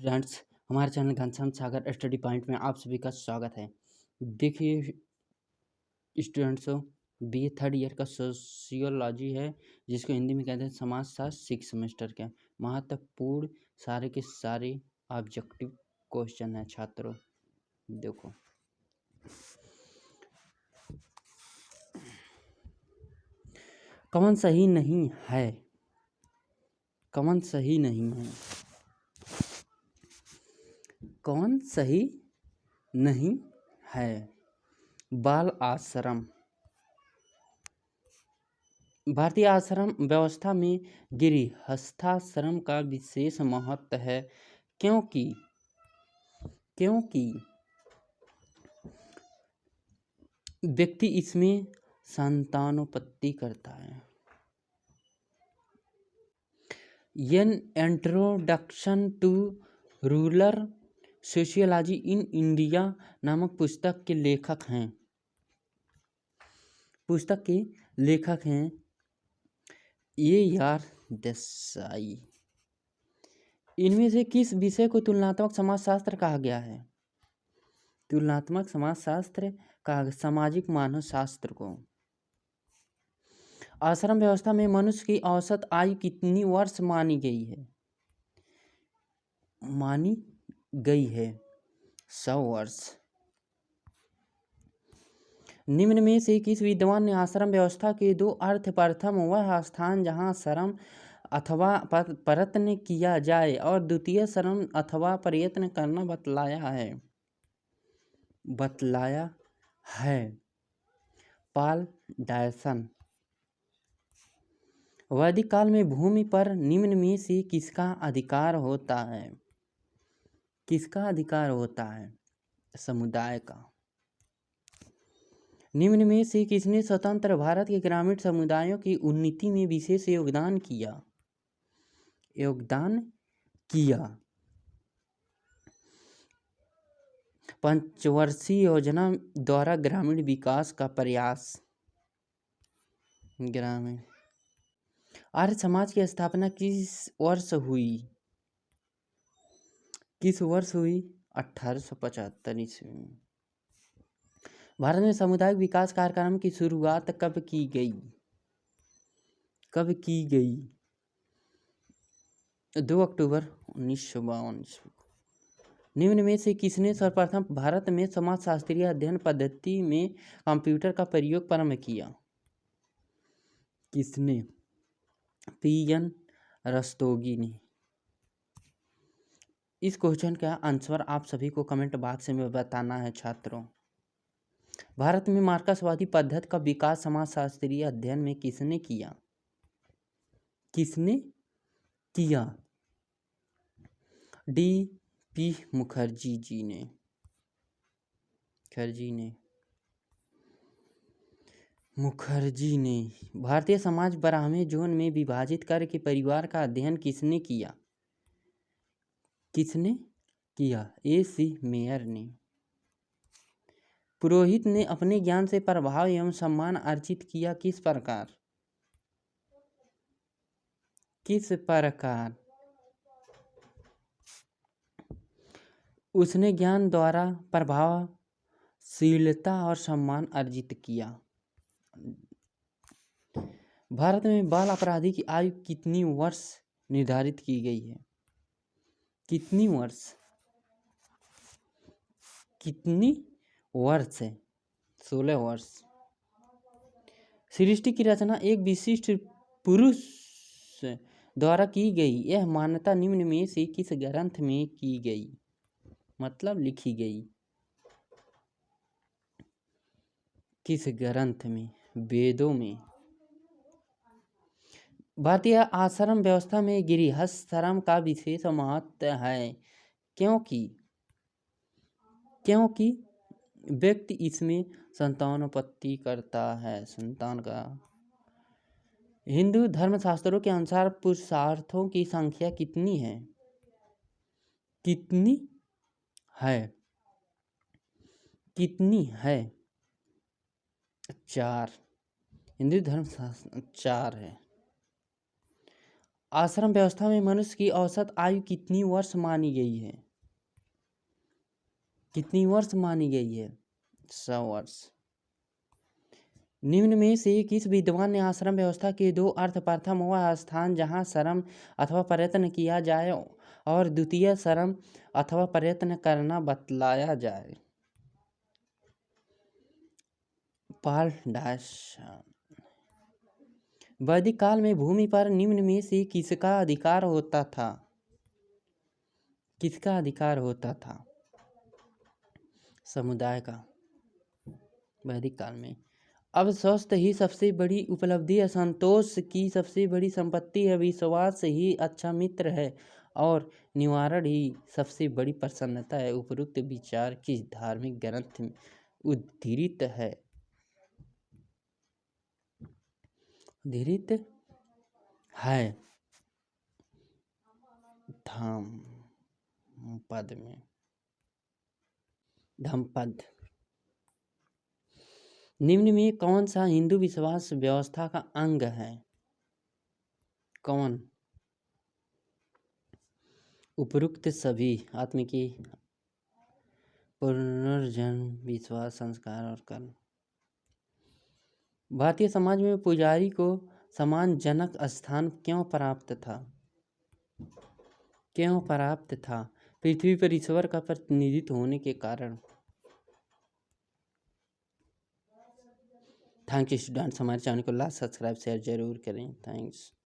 Friends, हमारे channel Ghanshyam सागर study point में आप सभी का स्वागत है। देखिए स्टूडेंट्स, बी थर्ड ईयर का सोशियोलॉजी है, जिसको हिंदी में कहते हैं समाजशास्त्र 6 सेमेस्टर के महत्वपूर्ण सारे के सारे ऑब्जेक्टिव क्वेश्चन है। छात्रों देखो, कौन सही नहीं है, कौन सही नहीं है, कौन सही नहीं है। बाल आश्रम। भारतीय आश्रम व्यवस्था में गृहस्थाश्रम का विशेष महत्व है, क्योंकि व्यक्ति इसमें संतानोत्पत्ति करता है। An introduction to rural sociology in India नामक पुस्तक के लेखक हैं AR देसाई। इनमें से किस विषय को तुलनात्मक समाजशास्त्र कहा गया है? तुलनात्मक समाजशास्त्र का सामाजिक मानव शास्त्र को। आश्रम व्यवस्था में मनुष्य की औसत आयु कितनी वर्ष मानी गई है? 100 वर्ष। निम्न में से किस विद्वान ने आश्रम व्यवस्था के दो अर्थ, प्रथम वह स्थान जहाँ श्रम अथवा प्रयत्न किया जाए और द्वितीय श्रम अथवा प्रयत्न करना बतलाया है? Paul Dyson. वैदिक काल में भूमि पर निम्न में से किसका अधिकार होता है? किसका अधिकार होता है? समुदाय का। निम्न में से किसने स्वतंत्र भारत के ग्रामीण समुदायों की उन्नति में विशेष योगदान किया? पंचवर्षीय योजना द्वारा ग्रामीण विकास का प्रयास। ग्रामीण। आर्य समाज की स्थापना किस वर्ष हुई? 1875 ईस्वी में। भारत में सामुदायिक विकास कार्यक्रम की शुरुआत कब की गई? 2 अक्टूबर 1952। निम्न में से किसने सर्वप्रथम भारत में समाजशास्त्रीय अध्ययन पद्धति में कंप्यूटर का प्रयोग प्रारंभ किया? किसने? PN रस्तोगी ने। इस क्वेश्चन का आंसर आप सभी को कमेंट बॉक्स में बताना है। छात्रों, भारत में मार्क्सवादी पद्धति का विकास समाजशास्त्रीय अध्ययन में किसने किया? DP मुखर्जी ने। भारतीय समाज 12वें जोन में विभाजित करके परिवार का अध्ययन किसने किया? AC मेयर ने। पुरोहित ने अपने ज्ञान से प्रभाव एवं सम्मान अर्जित किया किस प्रकार? उसने ज्ञान द्वारा प्रभावशीलता और सम्मान अर्जित किया। भारत में बाल अपराधी की आयु कितनी वर्ष निर्धारित की गई है? कितनी वर्ष है? 16 वर्ष। सृष्टि की रचना एक विशिष्ट पुरुष द्वारा की गई, यह मान्यता निम्न में से किस ग्रंथ में की गई? मतलब लिखी गई। किस ग्रंथ में? वेदों में। भारतीय आश्रम व्यवस्था में गृहस्थाश्रम का विशेष महत्व है, क्योंकि व्यक्ति इसमें संतानोत्पत्ति करता है। संतान का। हिंदू धर्मशास्त्रों के अनुसार पुरुषार्थों की संख्या कितनी है? 4। हिंदू धर्मशास्त्र 4 है। आश्रम व्यवस्था में मनुष्य की औसत आयु कितनी वर्ष मानी गई है? कितनी वर्ष मानी गई है? 100 वर्ष। निम्न में से किस विद्वान ने आश्रम व्यवस्था के दो अर्थ, प्रथम वह स्थान जहाँ श्रम अथवा प्रयत्न किया जाए और द्वितीय श्रम अथवा प्रयत्न करना बतलाया जाए? पाल डायसन। वैदिक काल में भूमि पर निम्न में से किसका अधिकार होता था? किसका अधिकार होता था? समुदाय का। वैदिक काल में। अब स्वस्थ ही सबसे बड़ी उपलब्धि है, संतोष की सबसे बड़ी संपत्ति है, विश्वास ही अच्छा मित्र है और निवारण ही सबसे बड़ी प्रसन्नता है। उपरोक्त विचार किस धार्मिक ग्रंथ में उद्धृत है? उद्धृत है धम्मपद में। धम्मपद। निम्न में कौन सा हिंदू विश्वास व्यवस्था का अंग है? कौन? उपरोक्त सभी आत्म की पुनर्जन्म, विश्वास, संस्कार और कर्म। भारतीय समाज में पुजारी को सम्मानजनक स्थान क्यों प्राप्त था? क्यों प्राप्त था? पृथ्वी पर ईश्वर का प्रतिनिधित्व होने के कारण। थैंक यू स्टूडेंट्स, हमारे चैनल को लाइक, सब्सक्राइब, शेयर जरूर करें। थैंक्स।